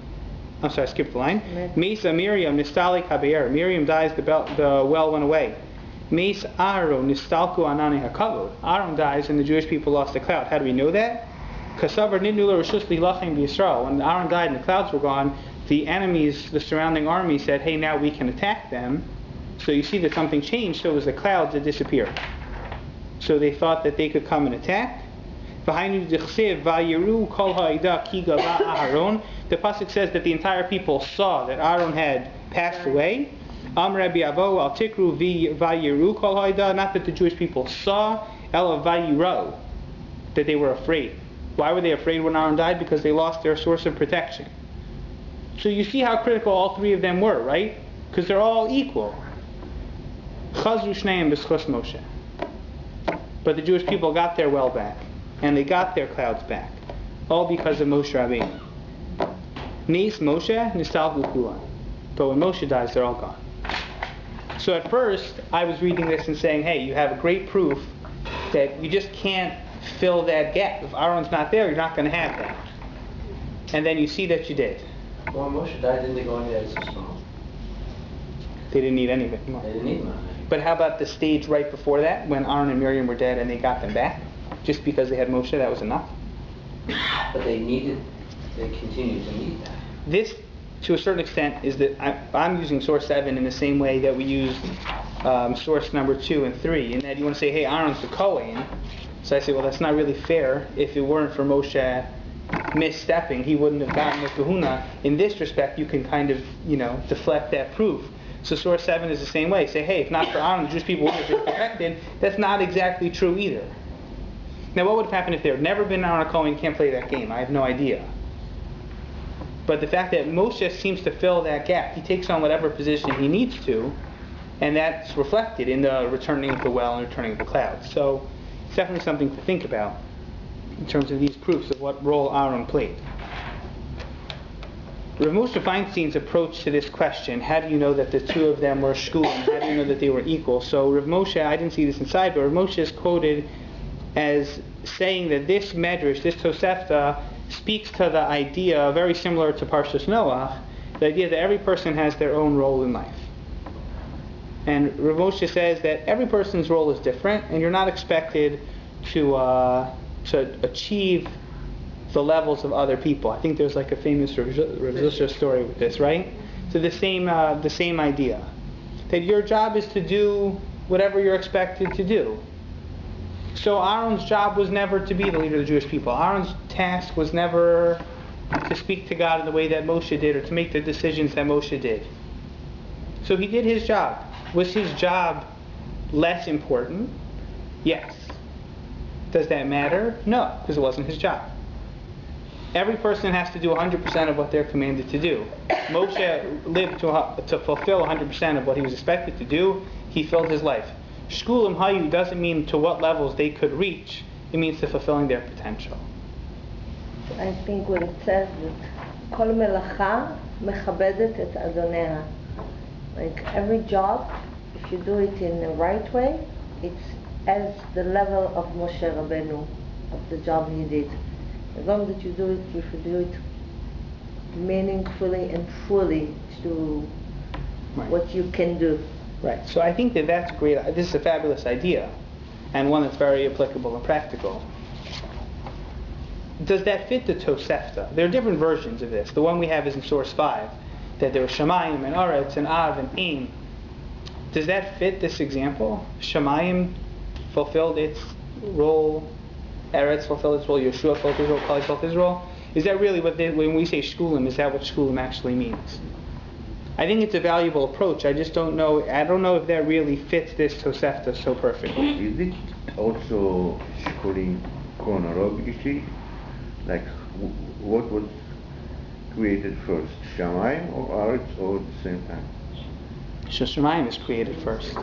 I'm sorry, I skipped the line. Mysa Miriam Nistalik Hakudoshi. Miriam dies, the well went away. Mysa Aaron Nistalku Anani Hakudoshi. Aaron dies and the Jewish people lost the cloud. How do we know that? Kasavar Nidnula Rishus Lilachim B'Yisrael. When Aaron died and the clouds were gone, the enemies, the surrounding army said, hey, now we can attack them. So you see that something changed, so it was the clouds that disappeared. So they thought that they could come and attack. The pasuk says that the entire people saw that Aaron had passed away. Not that the Jewish people saw, that they were afraid. Why were they afraid when Aaron died? Because they lost their source of protection. So you see how critical all 3 of them were, right? Because they're all equal. But the Jewish people got their well back, and they got their clouds back, all because of Moshe Rabbeinu. Nis Moshe Nistal Kula. But when Moshe dies, they're all gone. So at first, I was reading this and saying, hey, you have a great proof that you just can't fill that gap. If Aaron's not there, you're not going to have that. And then you see that you did. Well, when Moshe died, didn't they go into Eretz Yisrael? They didn't need any of it. They didn't need money. But how about the stage right before that, when Aaron and Miriam were dead and they got them back? Just because they had Moshe, that was enough? But they continued to need that. This, to a certain extent, is that I'm using source 7 in the same way that we used source number 2 and 3, in that you want to say, hey, Aaron's the Kohen. So I say, well, that's not really fair. If it weren't for Moshe misstepping, he wouldn't have gotten the kahuna. In this respect, you can kind of, deflect that proof. So source 7 is the same way. Say, hey, if not for Aaron, the Jewish people would have been protected. That's not exactly true either. Now, what would have happened if there had never been Aaron Cohen? Can't play that game. I have no idea. But the fact that Moshe seems to fill that gap, he takes on whatever position he needs to, and that's reflected in the returning of the well and returning of the clouds. So it's definitely something to think about in terms of these proofs of what role Aaron played. Rav Moshe Feinstein's approach to this question, how do you know that the 2 of them were shkulim? How do you know that they were equal? So Rav Moshe, I didn't see this inside, but Rav Moshe is quoted as saying that this Medrash, this Tosefta, speaks to the idea, very similar to Parshas Noach, the idea that every person has their own role in life. And Rav Moshe says that every person's role is different, and you're not expected to achieve the levels of other people. I think there's like a famous Rav Zusha story with this, right? So the same idea, that your job is to do whatever you're expected to do. So Aaron's job was never to be the leader of the Jewish people. Aaron's task was never to speak to God in the way that Moshe did, or to make the decisions that Moshe did. So he did his job. Was his job less important? Yes. Does that matter? No, because it wasn't his job. Every person has to do 100% of what they're commanded to do. Moshe lived to fulfill 100% of what he was expected to do. He filled his life. Shkulim Hayu doesn't mean to what levels they could reach. It means to fulfilling their potential. I think when it says that Kol melacha mechabedet et adonea, like every job, if you do it in the right way, it's as the level of Moshe Rabbeinu, of the job he did. As long as you do it, you should do it meaningfully and fully to what you can do. Right. So I think that's great. This is a fabulous idea, and one that's very applicable and practical. Does that fit the Tosefta? There are different versions of this. The one we have is in source 5, that there were Shamayim and Eretz and Av and Ein. Does that fit this example? Shamayim fulfilled its role, Eretz fulfilled its role, Yeshua fulfilled his role, Kali fulfilled his role. Is that really when we say shkulim, is that what shkulim actually means? I think it's a valuable approach. I just don't know. I don't know if that really fits this Tosefta so perfectly. Is it also shkulim chronologically? Like, what was created first, Shamayim or Eretz, or at the same time? Shamayim is created first.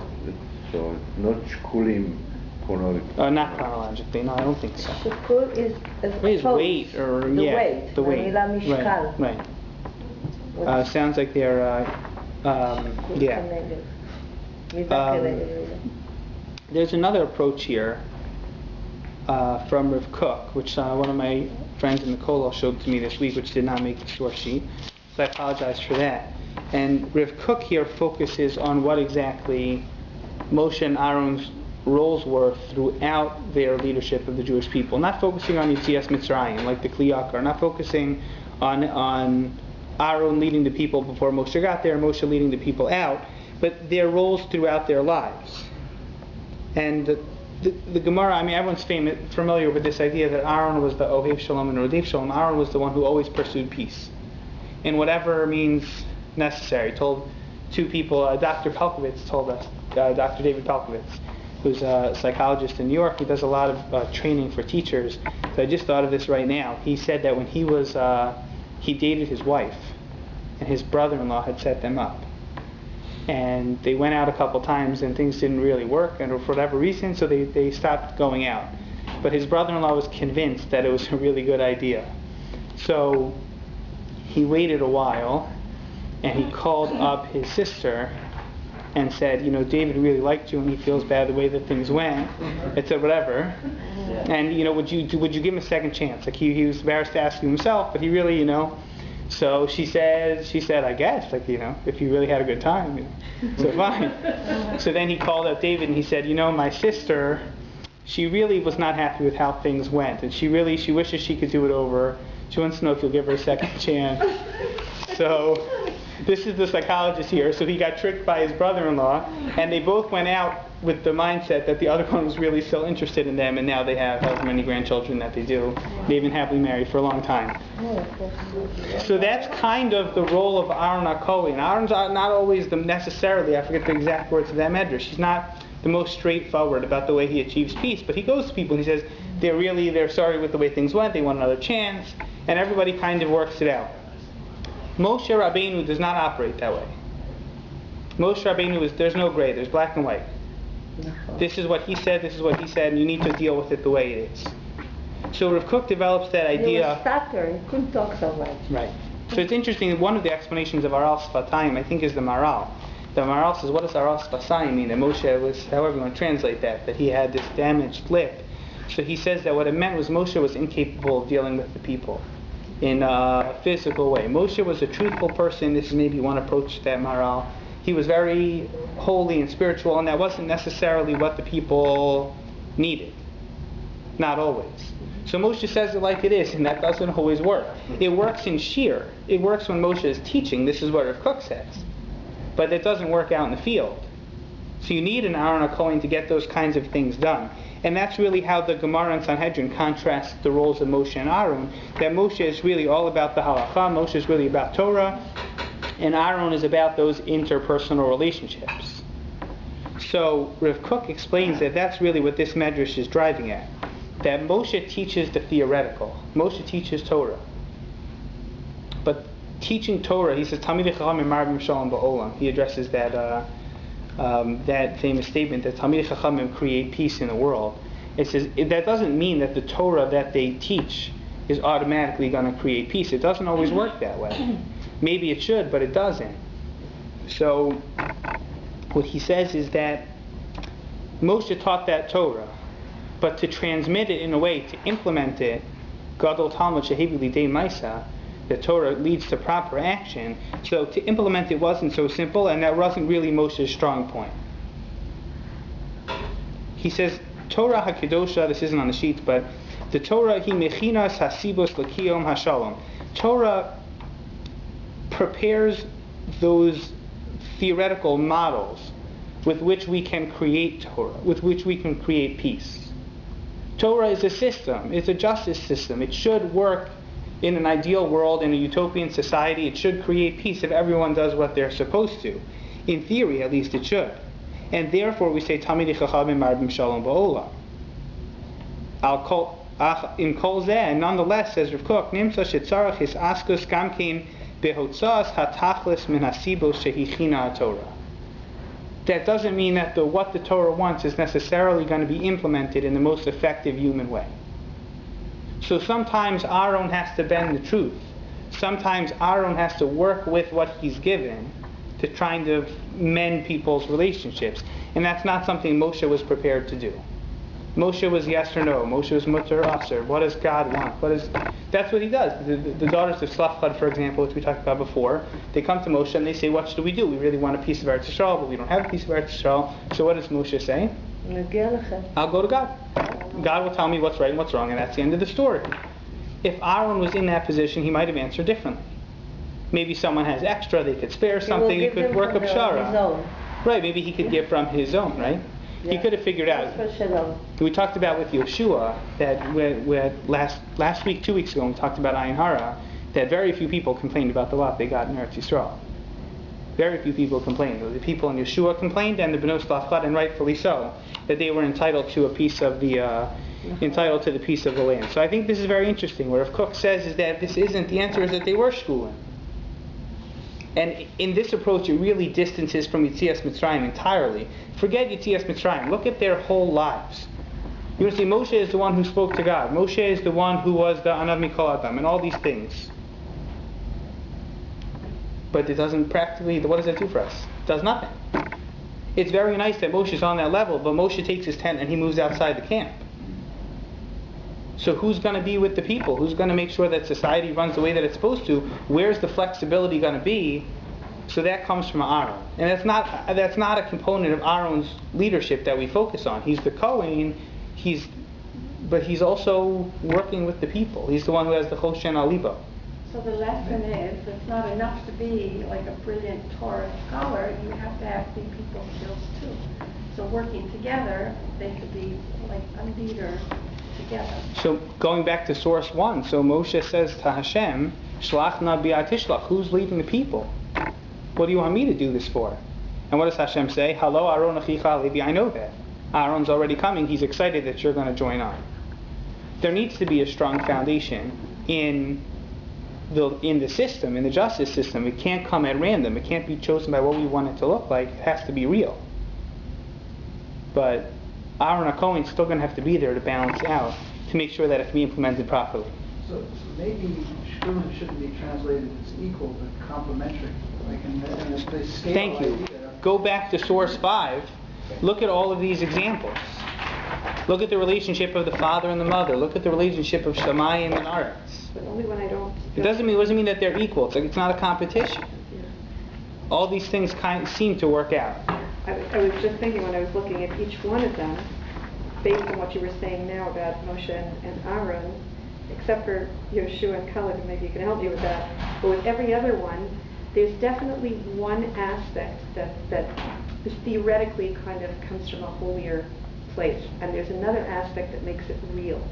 So not shkulim chronologically. Not chronologically. No, I don't think so. Shukul is weight, or the weight. The weight. Right. Sounds like they're There's another approach here from Rav Kook, which one of my friends in the Kollel showed to me this week, which did not make the source sheet, so I apologize for that. And Rav Kook here focuses on what exactly Moshe and Aaron's roles were throughout their leadership of the Jewish people, not focusing on Yetzias Mitzrayim like the Kli Yakar, not focusing on Aaron leading the people before Moshe got there, Moshe leading the people out, but their roles throughout their lives. And the Gemara, I mean, everyone's familiar with this idea that Aaron was the Ohev Shalom and Rodev Shalom. Aaron was the one who always pursued peace in whatever means necessary. Told two people, Dr. Pelkovitz told us, Dr. David Pelkovitz, who's a psychologist in New York, who does a lot of training for teachers. So I just thought of this right now. He said that when he dated his wife, and his brother-in-law had set them up. And they went out a couple times and things didn't really work, and for whatever reason, so they stopped going out. But his brother-in-law was convinced that it was a really good idea. So he waited a while, and he called up his sister and said, you know, David really liked you and he feels bad the way that things went. It said whatever. And, you know, would you give him a second chance? Like he was embarrassed to ask you himself, but he really, you know. So she said, I guess, like, you know, if you really had a good time, you know, so fine. So then he called up David and he said, you know, my sister, she really was not happy with how things went, and she wishes she could do it over. She wants to know if you'll give her a second chance. So this is the psychologist here. So he got tricked by his brother-in-law, and they both went out with the mindset that the other one was really still interested in them, and now they have however many grandchildren that they do. They've been happily married for a long time. So that's kind of the role of Aaron HaKohen. Aaron's not always necessarily, I forget the exact words of that Midrash, he's not the most straightforward about the way he achieves peace, but he goes to people and he says they're sorry with the way things went, they want another chance, and everybody kind of works it out. Moshe Rabbeinu does not operate that way. Moshe Rabbeinu there's no gray, there's black and white. This is what he said, and you need to deal with it the way it is. So Rav Kook develops that idea. He was stutter, he couldn't talk so much. Right. So it's interesting, one of the explanations of Aral Sfatayim, I think, is the Maral. The Maral says, what does Aral Sfatayim mean? That Moshe was, however you want to translate that he had this damaged lip. So he says that what it meant was Moshe was incapable of dealing with the people in a physical way. Moshe was a truthful person. This is maybe one approach to that Maral. He was very holy and spiritual, and that wasn't necessarily what the people needed. Not always. So Moshe says it like it is, and that doesn't always work. It works in Shear. It works when Moshe is teaching. This is what Rav Kook says. But it doesn't work out in the field. So you need an Aaron HaKohen to get those kinds of things done. And that's really how the Gemara and Sanhedrin contrast the roles of Moshe and Aaron. That Moshe is really all about the halacha, Moshe is really about Torah, and Aaron is about those interpersonal relationships. So Rav Kook explains that that's really what this Midrash is driving at. That Moshe teaches the theoretical. Moshe teaches Torah. But teaching Torah, he says, Talmidei Chachamim Marbim Shalom Ba'olam. He addresses that famous statement that Talmidei Chachamim create peace in the world. It says that doesn't mean that the Torah that they teach is automatically going to create peace. It doesn't always work that way. Maybe it should, but it doesn't. So what he says is that Moshe taught that Torah, but to transmit it in a way, to implement it, Goggled Talmud Shehevi Lidei mysa, the Torah leads to proper action. So to implement it wasn't so simple, and that wasn't really Moshe's strong point. He says, Torah HaKadosh, this isn't on the sheet, but the Torah hi mechinas hasibos l'kiyom hashalom. Torah prepares those theoretical models with which we can create Torah, with which we can create peace. Torah is a system, it's a justice system. It should work in an ideal world, in a utopian society. It should create peace if everyone does what they're supposed to. In theory, at least it should. And therefore we say, Talmidei Chachamim Marbim Shalom Ba'olam. In Kol Zeh, and nonetheless, says Rav Kook, Nimsa shetzarach is askus gamkein behotzas hatachlis min hasibos shehichina Torah. That doesn't mean that what the Torah wants is necessarily going to be implemented in the most effective human way. So sometimes Aaron has to bend the truth. Sometimes Aaron has to work with what he's given to trying to mend people's relationships. And that's not something Moshe was prepared to do. Moshe was yes or no. Moshe was mutter aser. What does God want? That's what he does. The daughters of Slafchad, for example, which we talked about before, they come to Moshe and they say, what should we do? We really want a piece of Eretz Yisrael, but we don't have a piece of Eretz Yisrael. So what does Moshe say? I'll go to God. God will tell me what's right and what's wrong, and that's the end of the story. If Aaron was in that position, he might have answered differently. Maybe someone has extra, they could spare something, he could work a pshara. Right, maybe he could give from his own, right? Yeah. He could have figured out. We talked about with Yeshua that last week, 2 weeks ago, when we talked about Ayin Hara, that very few people complained about the lot they got in Eretz Yisrael. Very few people complained. The people in Yeshua complained, and the Bnos Lachad, and rightfully so, that they were entitled to a piece of the piece of the land. So I think this is very interesting. Where if Kook says is that this isn't, the answer is that they were schooling. And in this approach, it really distances from Yetzias Mitzrayim entirely. Forget Yetzias Mitzrayim. Look at their whole lives. You want to see Moshe is the one who spoke to God. Moshe is the one who was the Anav Mikol Adam and all these things. But it doesn't practically, what does that do for us? It does nothing. It's very nice that Moshe is on that level, but Moshe takes his tent and he moves outside the camp. So who's going to be with the people? Who's going to make sure that society runs the way that it's supposed to? Where's the flexibility going to be? So that comes from Aaron. And that's not a component of Aaron's leadership that we focus on. He's the Kohen, but he's also working with the people. He's the one who has the Choshen Alibo. So the lesson is, it's not enough to be like a brilliant Torah scholar, you have to have the people skills too. So working together, they could be like a leader together. So going back to source 1, so Moshe says to Hashem, Shlach na bi'atishlach, who's leading the people? What do you want me to do this for? And what does Hashem say? Hello, Aaron achicha Levi, I know that. Aaron's already coming, he's excited that you're going to join on. There needs to be a strong foundation in the system, in the justice system. It can't come at random. It can't be chosen by what we want it to look like. It has to be real. But Aaron HaKohen is still going to have to be there to balance out, to make sure that it can be implemented properly. So maybe shkulim shouldn't be translated as equal, but complementary. Like in the scale. Thank you. Go back to source 5. Look at all of these examples. Look at the relationship of the father and the mother. Look at the relationship of Shamayim and Eretz. But only when I don't. It doesn't mean that they're equal. It's like it's not a competition. Yeah. All these things seem to work out. I was just thinking when I was looking at each one of them, based on what you were saying now about Moshe and Aaron, except for Yeshua and Caleb, maybe you can help me with that. But with every other one, there's definitely one aspect that theoretically kind of comes from a holier place, and there's another aspect that makes it real.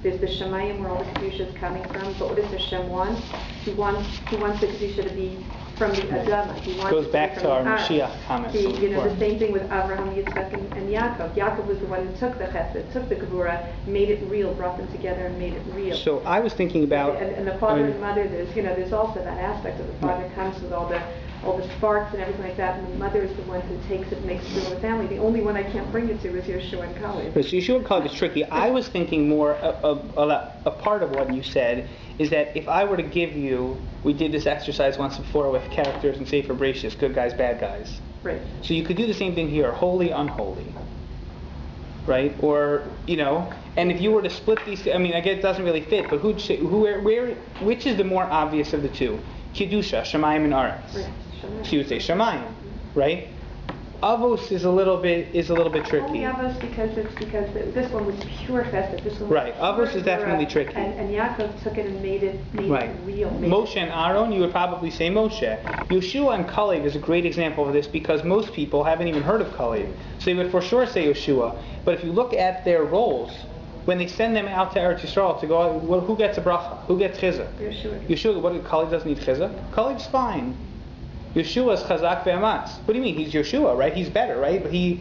There's the Shemayim where all the Kedusha is coming from, but what does the Shem want? He wants the Kedusha to be from the Adama. He wants goes back to our Mashiach comments. The same thing with Avraham, Yitzchak, and Yaakov. Yaakov was the one who took the Chesed, took the Gevurah, made it real, brought them together and made it real. So I was thinking about... And the father and mother, there's also that aspect of the father comes with all the sparks and everything like that, and the mother is the one who takes it and makes it real with family. The only one I can't bring it to is Yeshua and Caleb. So Yeshua and Caleb is tricky. I was thinking more a part of what you said is that if I were to give you, we did this exercise once before with characters in Sefer Bereshis, good guys, bad guys. Right. So you could do the same thing here, holy, unholy. Right? Or, and if you were to split these, I guess it doesn't really fit, but which is the more obvious of the two? Kedusha, Shemayim and Eretz. Right. So you would say Shemayim, right? Avos is a little bit tricky. Only Avos because this one was pure chesed. This one was right. Avos is definitely tricky. And Yaakov took it and made it real. Moshe and Aaron, you would probably say Moshe. Yeshua and Caleb is a great example of this because most people haven't even heard of Caleb, so they would for sure say Yeshua. But if you look at their roles, when they send them out to Eretz Yisrael to go, who gets a bracha? Who gets chizuk? Yeshua. Caleb doesn't need chizuk. Caleb's fine. Yeshua is chazak ve'amatz. What do you mean? He's Yeshua, right? He's better, right? But he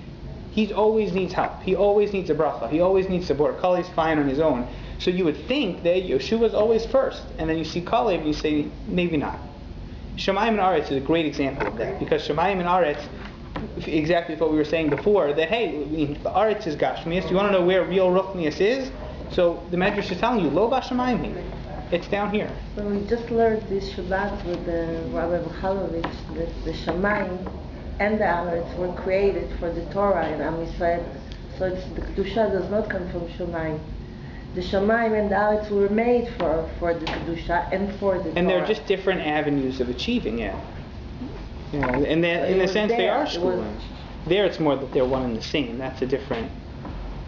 always needs help. He always needs a bracha. He always needs support. Caleb's fine on his own. So you would think that Yeshua is always first, and then you see Caleb and you say maybe not. Shemayim and Eretz is a great example of that because Shemayim and Eretz, exactly what we were saying before, that hey, the Eretz is Gashmias. You want to know where real Ruchnias is? So the Midrash is telling you, Lo Bashamayim. It's down here. Well, we just learned this Shabbat with Rabbi Michalovich that the Shamayim and the Eretz were created for the Torah in Am Yisrael. So the Kedusha does not come from Shamayim. The Shamayim and the Eretz were made for the Kedusha and for the Torah. And they're just different avenues of achieving it. You know, and then, in a sense, they are schooling. There, it's more that they're one and the same. That's a different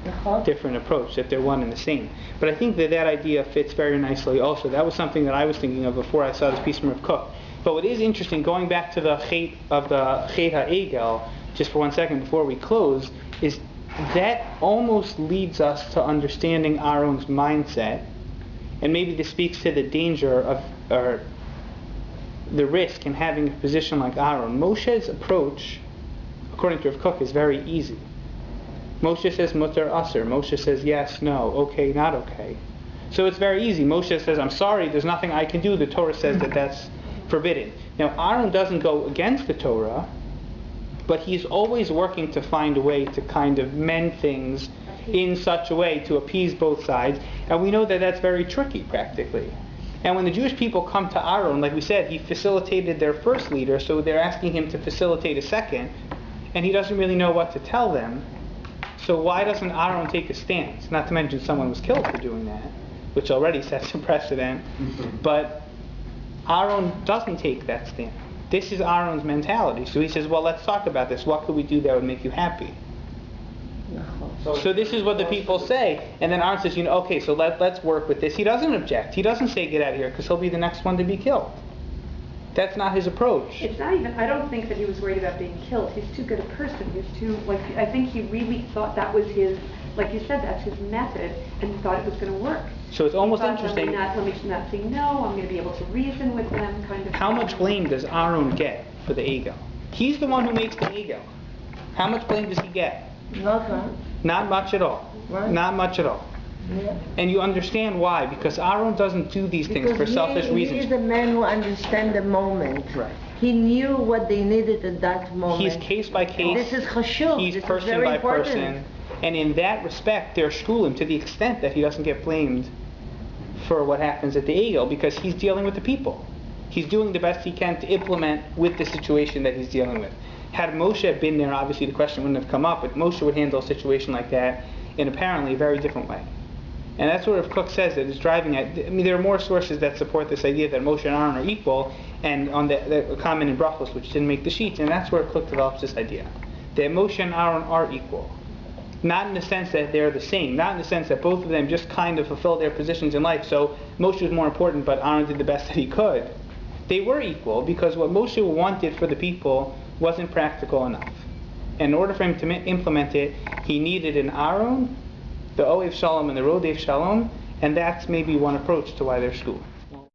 approach, that they're one and the same. But I think that idea fits very nicely also. That was something that I was thinking of before I saw this piece from Rav Kook. But what is interesting, going back to the Chet HaEgel, just for 1 second before we close, is that almost leads us to understanding Aaron's mindset. And maybe this speaks to the danger of, or the risk in having a position like Aaron. Moshe's approach, according to Rav Kook, is very easy. Moshe says mutar asur. Moshe says yes, no, okay, not okay. So it's very easy. Moshe says, I'm sorry, there's nothing I can do. The Torah says that that's forbidden. Now, Aaron doesn't go against the Torah, but he's always working to find a way to kind of mend things in such a way to appease both sides. And we know that that's very tricky, practically. And when the Jewish people come to Aaron, like we said, he facilitated their first leader, so they're asking him to facilitate a second, and he doesn't really know what to tell them. So why doesn't Aaron take a stance? Not to mention someone was killed for doing that, which already sets a precedent. But Aaron doesn't take that stance. This is Aaron's mentality. So he says, well, let's talk about this. What could we do that would make you happy? So this is what the people say. And then Aaron says, okay, so let's work with this. He doesn't object. He doesn't say get out of here because he'll be the next one to be killed. That's not his approach. It's not even, I don't think that he was worried about being killed. He's too good a person. He's too, I think he really thought that was his, like you said, that's his method, and he thought it was going to work. So it's almost interesting. interesting. Let me not say no, I'm going to be able to reason with them, kind of. How much blame does Aaron get for the ego? He's the one who makes the ego. How much blame does he get? Not much at all. Right. Not much at all. Yeah. And you understand why, because Aaron doesn't do these things for selfish reasons. He's a man who understands the moment. Right. He knew what they needed at that moment. He's case by case. This is chashuv. He's this person is very by important. person. And in that respect, they're shkulim to the extent that he doesn't get blamed for what happens at the Egel, because he's dealing with the people. He's doing the best he can to implement with the situation that he's dealing with. Had Moshe been there, obviously the question wouldn't have come up, but Moshe would handle a situation like that in apparently a very different way. And that's what Rav Kook says that is driving at. I mean, there are more sources that support this idea that Moshe and Aaron are equal, and on the comment in Brachos, which didn't make the sheets, and that's where Kook develops this idea that Moshe and Aaron are equal. Not in the sense that they're the same, not in the sense that both of them just kind of fulfill their positions in life, so Moshe was more important, but Aaron did the best that he could. They were equal because what Moshe wanted for the people wasn't practical enough. And in order for him to implement it, he needed an Aaron, the Oev Shalom and the Rodev Shalom, and that's maybe one approach to why they're school.